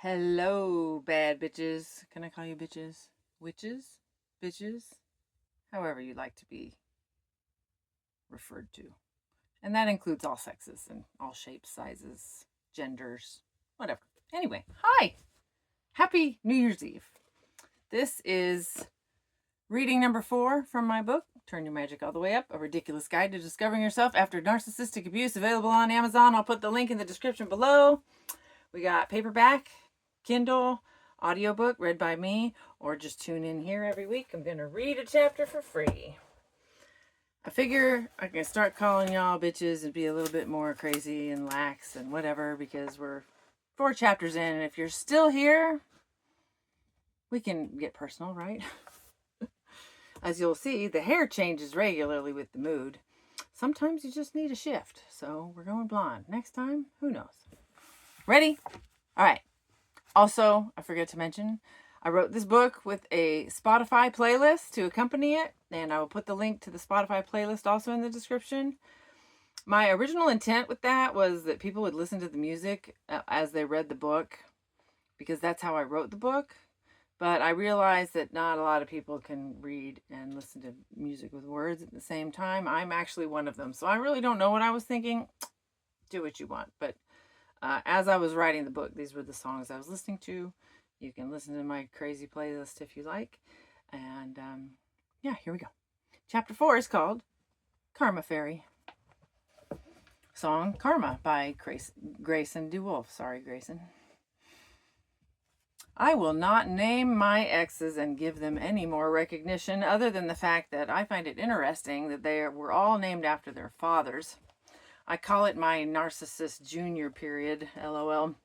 Hello, bad bitches. Can I call you bitches? Witches? Bitches? However you like to be referred to. And that includes all sexes and all shapes, sizes, genders, whatever. Anyway, hi. Happy New Year's Eve. This is reading number 4 from my book, Turn Your Magic All the Way Up, A Ridiculous Guide to Discovering Yourself After Narcissistic Abuse, available on Amazon. I'll put the link in the description below. We got paperback, Kindle, audiobook read by me, or just tune in here every week. I'm going to read a chapter for free. I figure I can start calling y'all bitches and be a little bit more crazy and lax and whatever, because we're 4 chapters in, and if you're still here, we can get personal, right? As you'll see, the hair changes regularly with the mood. Sometimes you just need a shift, so we're going blonde. Next time, who knows? Ready? All right. Also, I forgot to mention, I wrote this book with a Spotify playlist to accompany it, and I will put the link to the Spotify playlist also in the description. My original intent with that was that people would listen to the music as they read the book, because that's how I wrote the book. But I realized that not a lot of people can read and listen to music with words at the same time. I'm actually one of them, so I really don't know what I was thinking. Do what you want, but as I was writing the book, these were the songs I was listening to. You can listen to my crazy playlist if you like. And yeah, here we go. Chapter 4 is called Karma Fairy. Song Karma by Grayson DeWolf. Sorry, Grayson. I will not name my exes and give them any more recognition other than the fact that I find it interesting that they were all named after their fathers. I call it my narcissist junior period, LOL.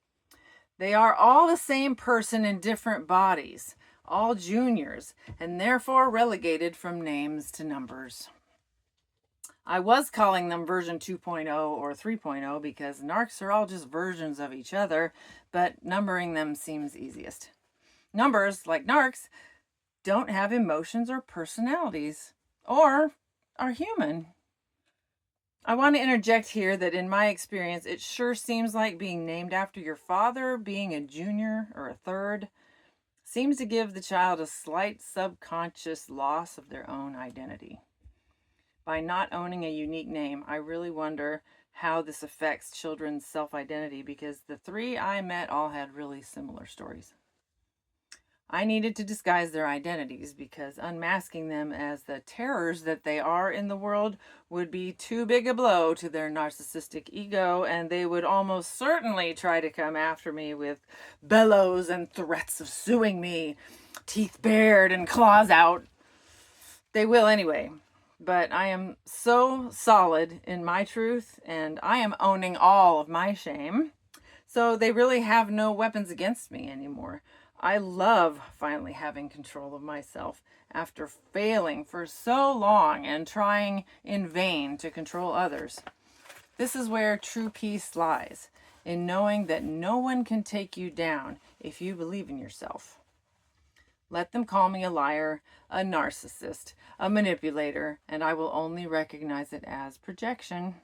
They are all the same person in different bodies, all juniors, and therefore relegated from names to numbers. I was calling them version 2.0 or 3.0 because narcs are all just versions of each other, but numbering them seems easiest. Numbers, like narcs, don't have emotions or personalities, or are human. I want to interject here that in my experience, it sure seems like being named after your father, being a junior or a third, seems to give the child a slight subconscious loss of their own identity. By not owning a unique name, I really wonder how this affects children's self-identity, because the 3 I met all had really similar stories. I needed to disguise their identities because unmasking them as the terrors that they are in the world would be too big a blow to their narcissistic ego, and they would almost certainly try to come after me with bellows and threats of suing me, teeth bared and claws out. They will anyway, but I am so solid in my truth, and I am owning all of my shame, so they really have no weapons against me anymore. I love finally having control of myself after failing for so long and trying in vain to control others. This is where true peace lies, in knowing that no one can take you down if you believe in yourself. Let them call me a liar, a narcissist, a manipulator, and I will only recognize it as projection,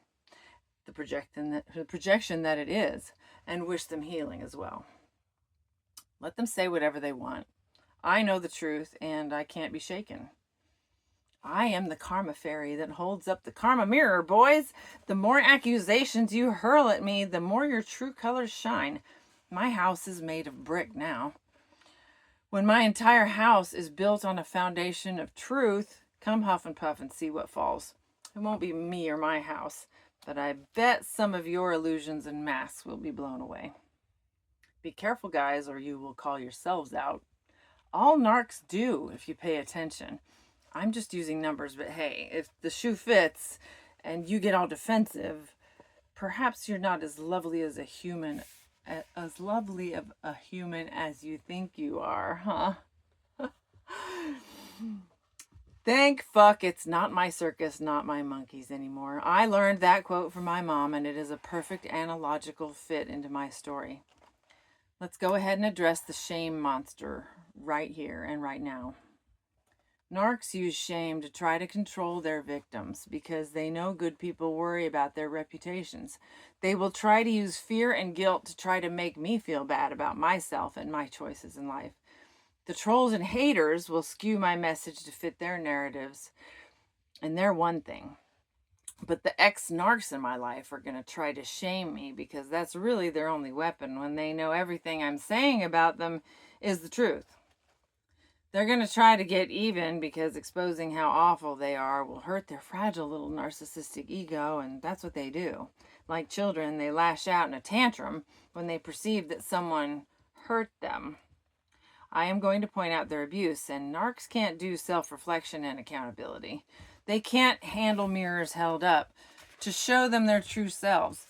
the projection that it is, and wish them healing as well. Let them say whatever they want. I know the truth, and I can't be shaken. I am the karma fairy that holds up the karma mirror, boys. The more accusations you hurl at me, the more your true colors shine. My house is made of brick now. When my entire house is built on a foundation of truth, come huff and puff and see what falls. It won't be me or my house, but I bet some of your illusions and masks will be blown away. Be careful, guys, or you will call yourselves out. All narcs do, if you pay attention. I'm just using numbers, but hey, if the shoe fits and you get all defensive, perhaps you're not as lovely as a human, as lovely of a human as you think you are, huh? Thank fuck it's not my circus, not my monkeys anymore. I learned that quote from my mom, and it is a perfect analogical fit into my story. Let's go ahead and address the shame monster right here and right now. Narcs use shame to try to control their victims because they know good people worry about their reputations. They will try to use fear and guilt to try to make me feel bad about myself and my choices in life. The trolls and haters will skew my message to fit their narratives, and they're one thing. But the ex-narcs in my life are going to try to shame me because that's really their only weapon when they know everything I'm saying about them is the truth. They're going to try to get even because exposing how awful they are will hurt their fragile little narcissistic ego, and that's what they do. Like children, they lash out in a tantrum when they perceive that someone hurt them. I am going to point out their abuse, and narcs can't do self-reflection and accountability. They can't handle mirrors held up to show them their true selves.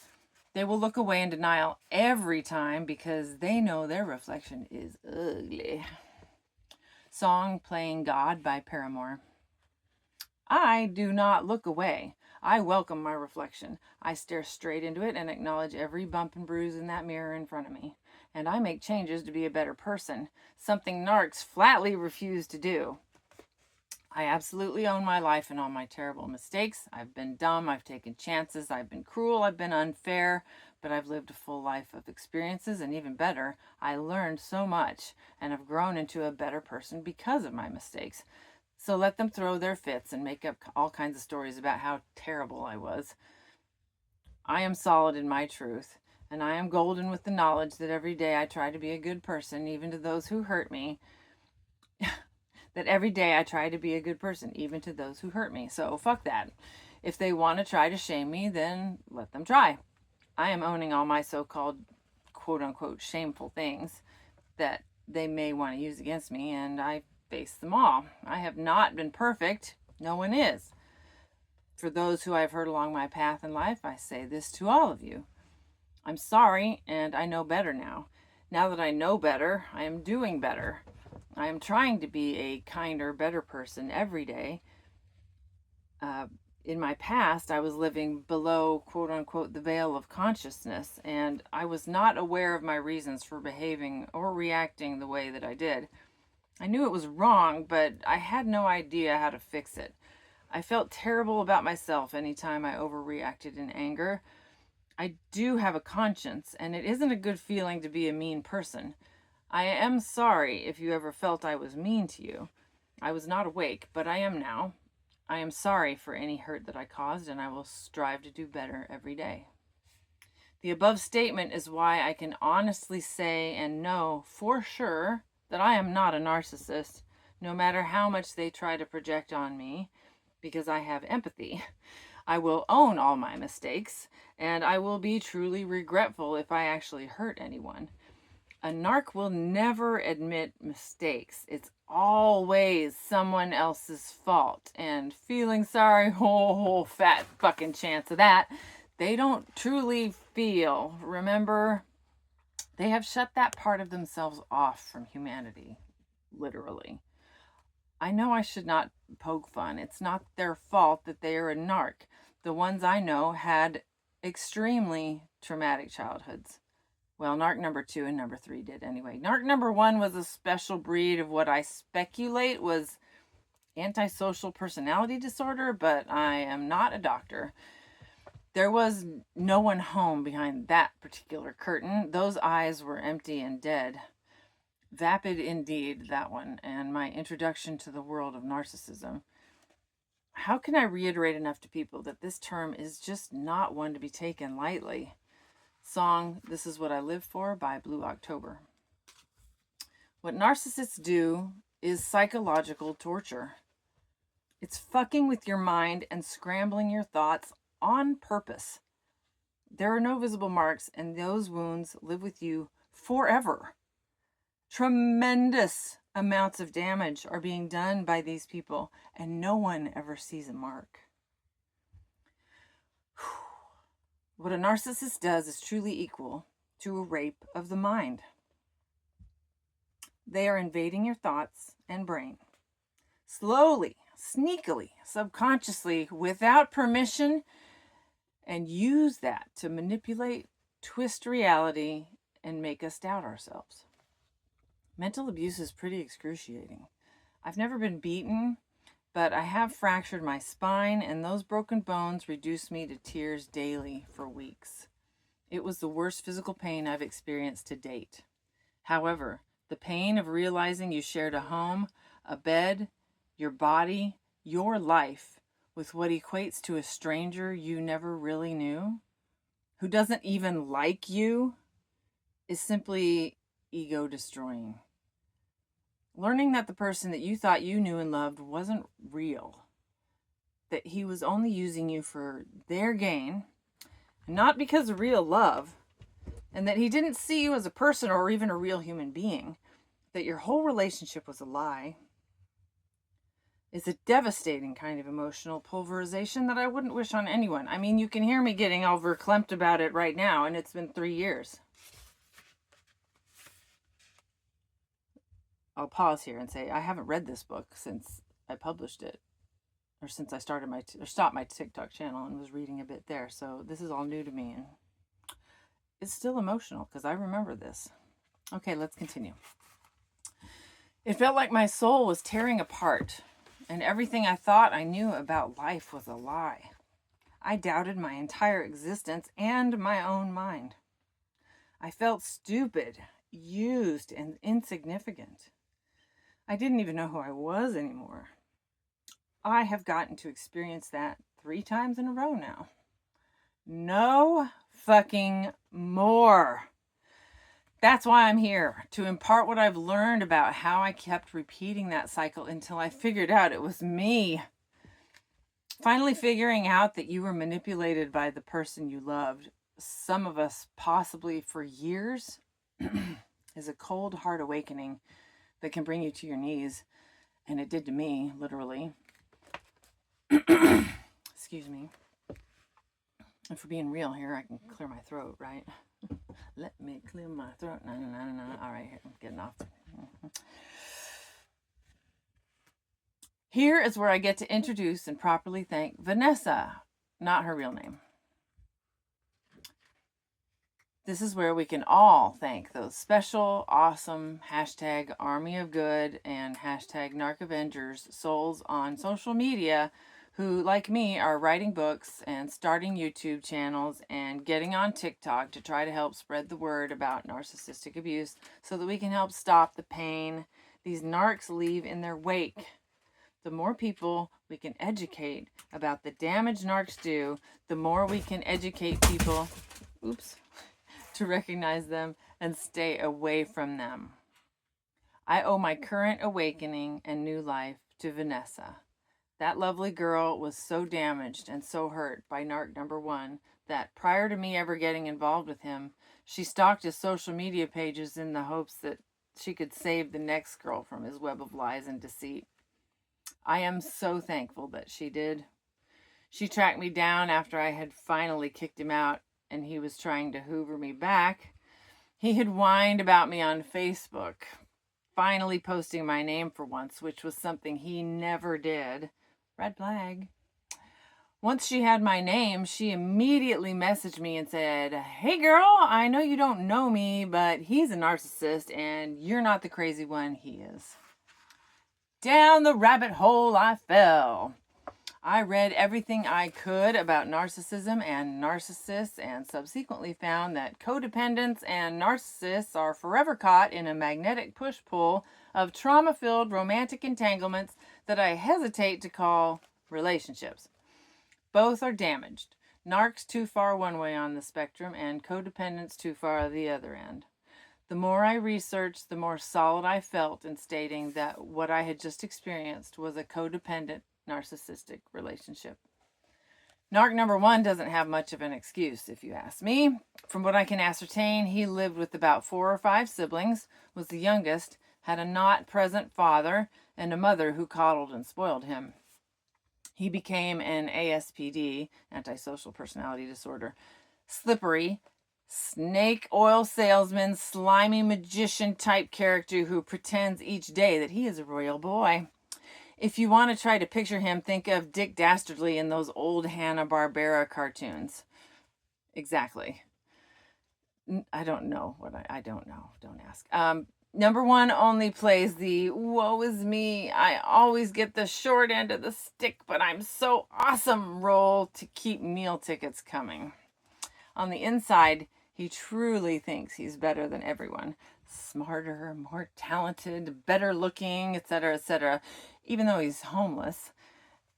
They will look away in denial every time because they know their reflection is ugly. Song Playing God by Paramore. I do not look away. I welcome my reflection. I stare straight into it and acknowledge every bump and bruise in that mirror in front of me. And I make changes to be a better person, something narcs flatly refuse to do. I absolutely own my life and all my terrible mistakes. I've been dumb, I've taken chances, I've been cruel, I've been unfair, but I've lived a full life of experiences, and even better, I learned so much and have grown into a better person because of my mistakes. So let them throw their fits and make up all kinds of stories about how terrible I was. I am solid in my truth, and I am golden with the knowledge that every day I try to be a good person, even to those who hurt me. That every day I try to be a good person, even to those who hurt me. So fuck that. If they want to try to shame me, then let them try. I am owning all my so-called quote-unquote shameful things that they may want to use against me, and I face them all. I have not been perfect. No one is. For those who I've hurt along my path in life, I say this to all of you. I'm sorry, and I know better now. Now that I know better, I am doing better. I am trying to be a kinder, better person every day. In my past, I was living below, quote unquote, the veil of consciousness, and I was not aware of my reasons for behaving or reacting the way that I did. I knew it was wrong, but I had no idea how to fix it. I felt terrible about myself anytime I overreacted in anger. I do have a conscience, and it isn't a good feeling to be a mean person. I am sorry if you ever felt I was mean to you. I was not awake, but I am now. I am sorry for any hurt that I caused, and I will strive to do better every day. The above statement is why I can honestly say and know for sure that I am not a narcissist, no matter how much they try to project on me, because I have empathy. I will own all my mistakes, and I will be truly regretful if I actually hurt anyone. A narc will never admit mistakes. It's always someone else's fault. And feeling sorry, whole fat fucking chance of that. They don't truly feel. Remember, they have shut that part of themselves off from humanity, literally. I know I should not poke fun. It's not their fault that they are a narc. The ones I know had extremely traumatic childhoods. Well, narc number 2 and number 3 did anyway. Narc number 1 was a special breed of what I speculate was antisocial personality disorder, but I am not a doctor. There was no one home behind that particular curtain. Those eyes were empty and dead. Vapid indeed, that one, and my introduction to the world of narcissism. How can I reiterate enough to people that this term is just not one to be taken lightly? Song This Is What I Live For by Blue October. What narcissists do is psychological torture. It's fucking with your mind and scrambling your thoughts on purpose. There are no visible marks, and those wounds live with you forever. Tremendous amounts of damage are being done by these people, and no one ever sees a mark. What a narcissist does is truly equal to a rape of the mind. They are invading your thoughts and brain. Slowly, sneakily, subconsciously, without permission, and use that to manipulate, twist reality, and make us doubt ourselves. Mental abuse is pretty excruciating. I've never been beaten, but I have fractured my spine, and those broken bones reduced me to tears daily for weeks. It was the worst physical pain I've experienced to date. However, the pain of realizing you shared a home, a bed, your body, your life with what equates to a stranger you never really knew, who doesn't even like you, is simply ego destroying. Learning that the person that you thought you knew and loved wasn't real, that he was only using you for their gain, not because of real love, and that he didn't see you as a person or even a real human being, that your whole relationship was a lie, is a devastating kind of emotional pulverization that I wouldn't wish on anyone. I mean, you can hear me getting all verklempt about it right now, and it's been 3 years. I'll pause here and say I haven't read this book since I published it, or since I started stopped my TikTok channel and was reading a bit there. So this is all new to me, and it's still emotional because I remember this. Okay, let's continue. It felt like my soul was tearing apart, and everything I thought I knew about life was a lie. I doubted my entire existence and my own mind. I felt stupid, used, and insignificant. I didn't even know who I was anymore. I have gotten to experience that 3 times in a row now. No fucking more. That's why I'm here, to impart what I've learned about how I kept repeating that cycle until I figured out it was me. Finally figuring out that you were manipulated by the person you loved, some of us possibly for years, is a cold, hard awakening that can bring you to your knees. And it did to me, literally. Excuse me. And for being real here, I can clear my throat, right? Let me clear my throat. No. All right, here, I'm getting off. Here is where I get to introduce and properly thank Vanessa, not her real name. This is where we can all thank those special, awesome hashtag Army of Good and hashtag Narcavengers souls on social media who, like me, are writing books and starting YouTube channels and getting on TikTok to try to help spread the word about narcissistic abuse so that we can help stop the pain these narcs leave in their wake. The more people we can educate about the damage narcs do, the more we can educate people, to recognize them and stay away from them. I owe my current awakening and new life to Vanessa. That lovely girl was so damaged and so hurt by narc number 1 that prior to me ever getting involved with him, she stalked his social media pages in the hopes that she could save the next girl from his web of lies and deceit. I am so thankful that she did. She tracked me down after I had finally kicked him out and he was trying to hoover me back. He had whined about me on Facebook, finally posting my name for once, which was something he never did. Red flag. Once she had my name, she immediately messaged me and said, "Hey girl, I know you don't know me, but he's a narcissist and you're not the crazy one, he is." Down the rabbit hole I fell. I read everything I could about narcissism and narcissists and subsequently found that codependents and narcissists are forever caught in a magnetic push-pull of trauma-filled romantic entanglements that I hesitate to call relationships. Both are damaged. Narcs too far one way on the spectrum and codependents too far the other end. The more I researched, the more solid I felt in stating that what I had just experienced was a codependent narcissistic relationship. Narc number 1 doesn't have much of an excuse, if you ask me. From what I can ascertain, he lived with about 4 or 5 siblings, was the youngest, had a not present father, and a mother who coddled and spoiled him. He became an ASPD, antisocial personality disorder, slippery, snake oil salesman, slimy magician type character who pretends each day that he is a royal boy. If you want to try to picture him, think of Dick Dastardly in those old Hanna-Barbera cartoons. Exactly. I don't know what I don't know. Don't ask. Number one only plays the woe is me, I always get the short end of the stick, but I'm so awesome role to keep meal tickets coming. On the inside, he truly thinks he's better than everyone. Smarter, more talented, better looking, etc., etc. Even though he's homeless,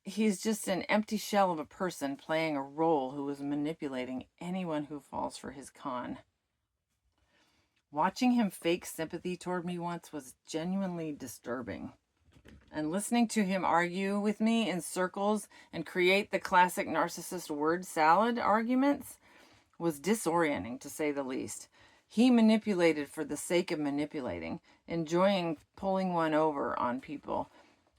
he's just an empty shell of a person playing a role who is manipulating anyone who falls for his con. Watching him fake sympathy toward me once was genuinely disturbing. And listening to him argue with me in circles and create the classic narcissist word salad arguments was disorienting, to say the least. He manipulated for the sake of manipulating, enjoying pulling one over on people.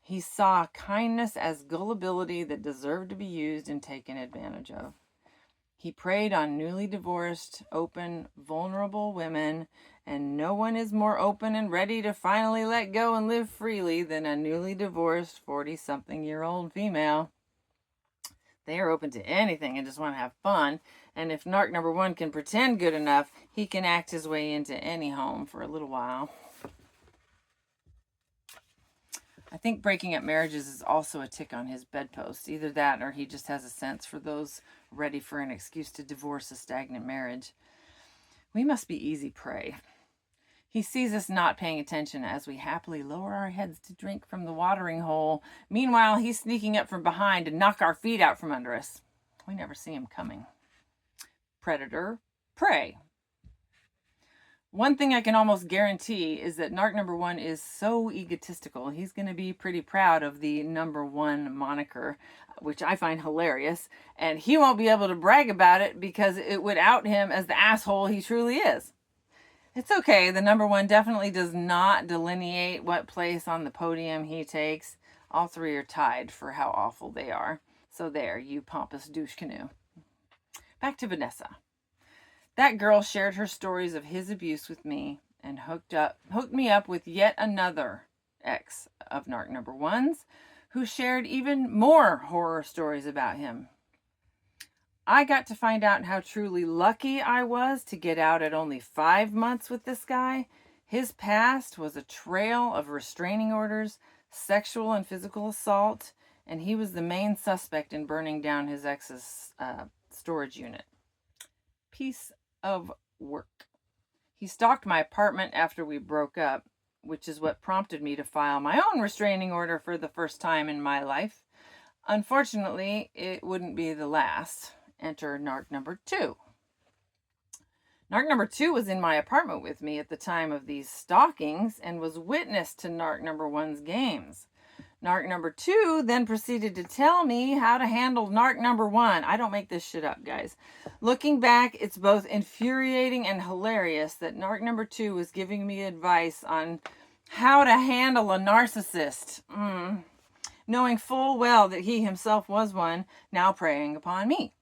He saw kindness as gullibility that deserved to be used and taken advantage of. He preyed on newly divorced, open, vulnerable women, and no one is more open and ready to finally let go and live freely than a newly divorced 40-something-year-old female. They are open to anything and just want to have fun. And if narc number one can pretend good enough, he can act his way into any home for a little while. I think breaking up marriages is also a tick on his bedpost. Either that or he just has a sense for those ready for an excuse to divorce a stagnant marriage. We must be easy prey. He sees us not paying attention as we happily lower our heads to drink from the watering hole. Meanwhile, he's sneaking up from behind to knock our feet out from under us. We never see him coming. Predator, prey. One thing I can almost guarantee is that narc number one is so egotistical. He's going to be pretty proud of the number one moniker, which I find hilarious. And he won't be able to brag about it because it would out him as the asshole he truly is. It's okay. The number one definitely does not delineate what place on the podium he takes. All three are tied for how awful they are. So there, you pompous douche canoe. Back to Vanessa. That girl shared her stories of his abuse with me and hooked me up with yet another ex of narc number one's who shared even more horror stories about him. I got to find out how truly lucky I was to get out at only 5 months with this guy. His past was a trail of restraining orders, sexual and physical assault, and he was the main suspect in burning down his ex's storage unit. Piece of work. He stalked my apartment after we broke up, which is what prompted me to file my own restraining order for the first time in my life. Unfortunately, it wouldn't be the last. Enter narc number two. Narc number two was in my apartment with me at the time of these stalkings and was witness to narc number one's games. Narc number two then proceeded to tell me how to handle narc number one. I don't make this shit up, guys. Looking back, it's both infuriating and hilarious that narc number two was giving me advice on how to handle a narcissist. Knowing full well that he himself was one, now preying upon me.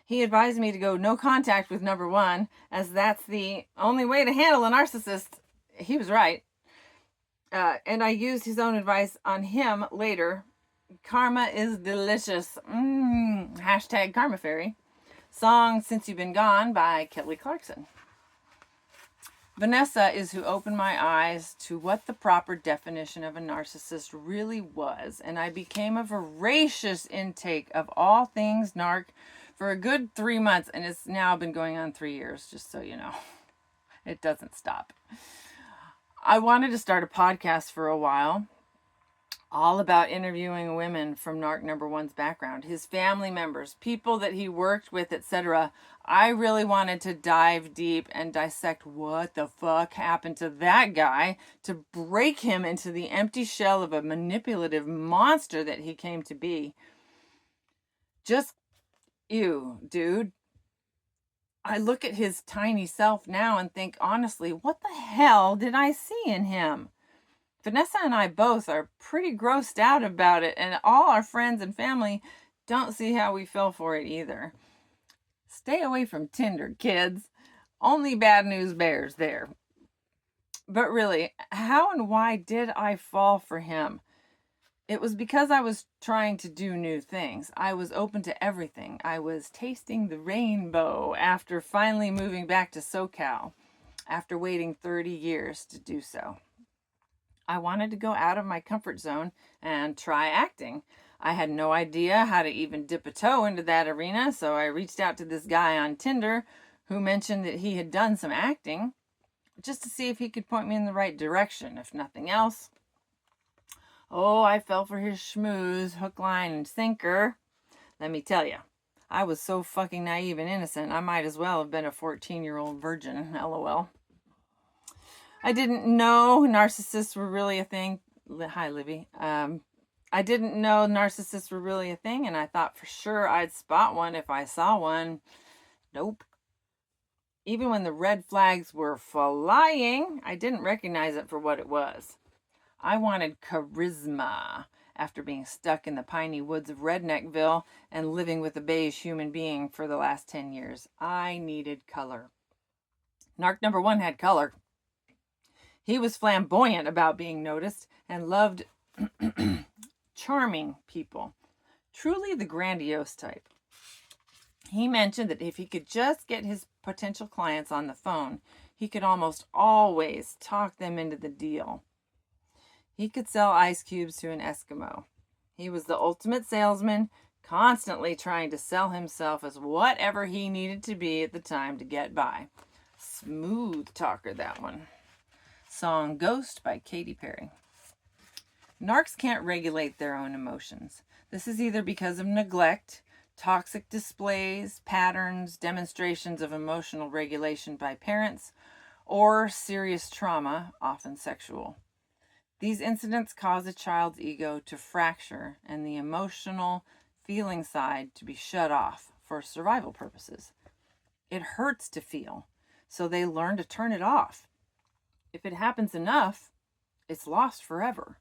He advised me to go no contact with number one, as that's the only way to handle a narcissist. He was right. And I used his own advice on him later. Karma is delicious. Hashtag Karma Fairy. Song Since You've Been Gone by Kelly Clarkson. Vanessa is who opened my eyes to what the proper definition of a narcissist really was, and I became a voracious intake of all things narc for a good 3 months, and it's now been going on 3 years, just so you know. It doesn't stop. I wanted to start a podcast for a while, all about interviewing women from narc number one's background, his family members, people that he worked with, etc. I really wanted to dive deep and dissect what the fuck happened to that guy to break him into the empty shell of a manipulative monster that he came to be. Just ew, dude. I look at his tiny self now and think, honestly, what the hell did I see in him? Vanessa and I both are pretty grossed out about it, and all our friends and family don't see how we fell for it either. Stay away from Tinder, kids. Only bad news bears there. But really, how and why did I fall for him? It was because I was trying to do new things. I was open to everything. I was tasting the rainbow after finally moving back to SoCal. after waiting 30 years to do so. I wanted to go out of my comfort zone and try acting. I had no idea how to even dip a toe into that arena, so I reached out to this guy on Tinder who mentioned that he had done some acting just to see if he could point me in the right direction, if nothing else. Oh, I fell for his schmooze, hook, line, and sinker. Let me tell you, I was so fucking naive and innocent, I might as well have been a 14-year-old virgin, lol. I didn't know narcissists were really a thing. Hi, Libby. I didn't know narcissists were really a thing, and I thought for sure I'd spot one if I saw one. Nope. Even when the red flags were flying, I didn't recognize it for what it was. I wanted charisma after being stuck in the piney woods of Redneckville and living with a beige human being for the last 10 years. I needed color. Narc number 1 had color. He was flamboyant about being noticed and loved charming people. Truly the grandiose type. He mentioned that if he could just get his potential clients on the phone, he could almost always talk them into the deal. He could sell ice cubes to an Eskimo. He was the ultimate salesman, constantly trying to sell himself as whatever he needed to be at the time to get by. Smooth talker, that one. Song Ghost by Katy Perry. Narcs can't regulate their own emotions. This is either because of neglect, toxic displays, patterns, demonstrations of emotional regulation by parents, or serious trauma, often sexual. These incidents cause a child's ego to fracture and the emotional, feeling side to be shut off for survival purposes. It hurts to feel, so they learn to turn it off. If it happens enough, it's lost forever.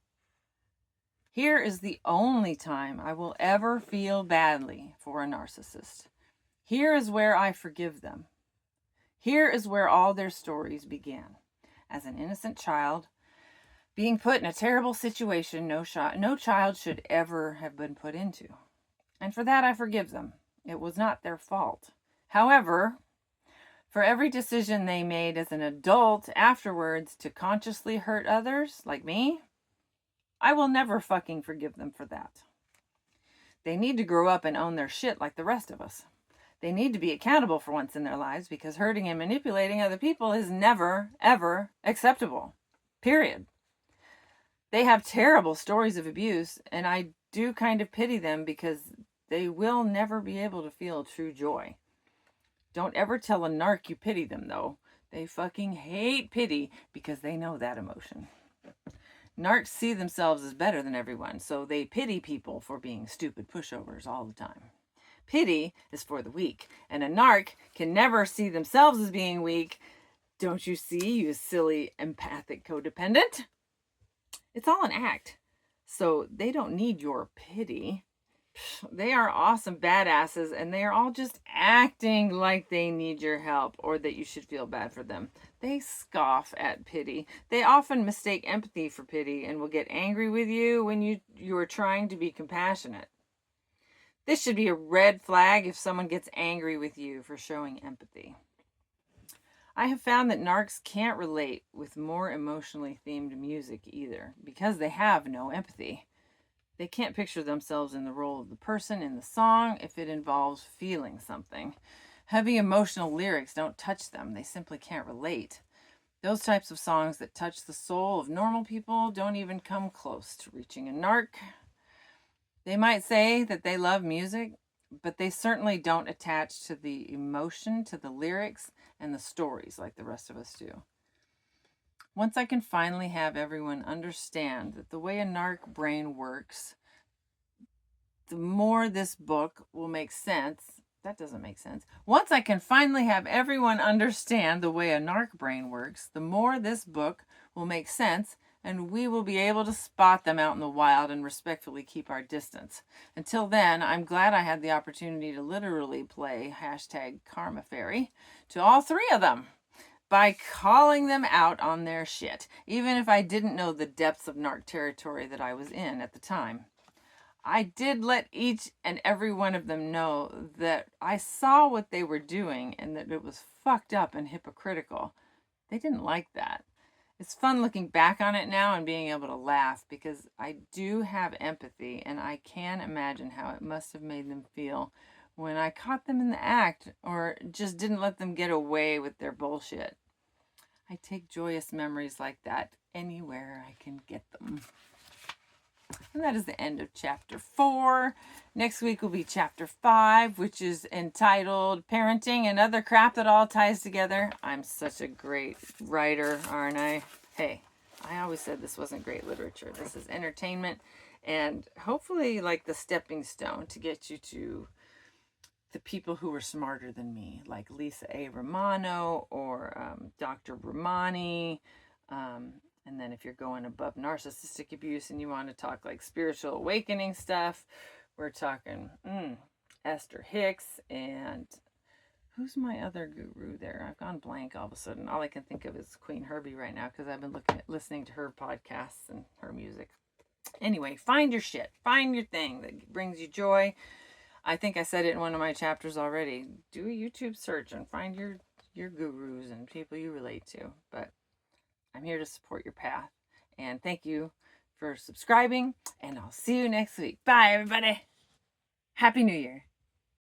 Here is the only time I will ever feel badly for a narcissist. Here is where I forgive them. Here is where all their stories began. As an innocent child, being put in a terrible situation no child should ever have been put into. And for that I forgive them. It was not their fault. However, for every decision they made as an adult afterwards to consciously hurt others, like me, I will never fucking forgive them for that. They need to grow up and own their shit like the rest of us. They need to be accountable for once in their lives because hurting and manipulating other people is never, ever acceptable. Period. They have terrible stories of abuse, and I do kind of pity them because they will never be able to feel true joy. Don't ever tell a narc you pity them, though. They fucking hate pity because they know that emotion. Narcs see themselves as better than everyone, so they pity people for being stupid pushovers all the time. Pity is for the weak, and a narc can never see themselves as being weak. Don't you see, you silly empathic codependent? It's all an act, so they don't need your pity. They are awesome badasses, and they are all just acting like they need your help or that you should feel bad for them. They scoff at pity. They often mistake empathy for pity and will get angry with you when you are trying to be compassionate. This should be a red flag if someone gets angry with you for showing empathy. I have found that narcs can't relate with more emotionally themed music either because they have no empathy. They can't picture themselves in the role of the person in the song if it involves feeling something. Heavy emotional lyrics don't touch them. They simply can't relate. Those types of songs that touch the soul of normal people don't even come close to reaching a narc. They might say that they love music, but they certainly don't attach to the emotion, to the lyrics, and the stories like the rest of us do. Once I can finally have everyone understand that the way a narc brain works, the more this book will make sense. That doesn't make sense. Once I can finally have everyone understand the way a narc brain works, the more this book will make sense, and we will be able to spot them out in the wild and respectfully keep our distance. Until then, I'm glad I had the opportunity to literally play #KarmaFairy to all three of them by calling them out on their shit, even if I didn't know the depths of narc territory that I was in at the time. I did let each and every one of them know that I saw what they were doing and that it was fucked up and hypocritical. They didn't like that. It's fun looking back on it now and being able to laugh because I do have empathy and I can imagine how it must have made them feel when I caught them in the act or just didn't let them get away with their bullshit. I take joyous memories like that anywhere I can get them. And that is the end of chapter 4. Next week will be chapter 5, which is entitled Parenting and Other Crap That All Ties Together. I'm such a great writer, aren't I? Hey, I always said this wasn't great literature. This is entertainment and hopefully like the stepping stone to get you to the people who were smarter than me, like Lisa A. Romano or Dr. Romani. And then if you're going above narcissistic abuse and you want to talk like spiritual awakening stuff, we're talking Esther Hicks and who's my other guru there? I've gone blank all of a sudden. All I can think of is Queen Herbie right now because I've been listening to her podcasts and her music. Anyway, find your shit. Find your thing that brings you joy. I think I said it in one of my chapters already. Do a YouTube search and find your gurus and people you relate to. But I'm here to support your path. And thank you for subscribing. And I'll see you next week. Bye, everybody. Happy New Year.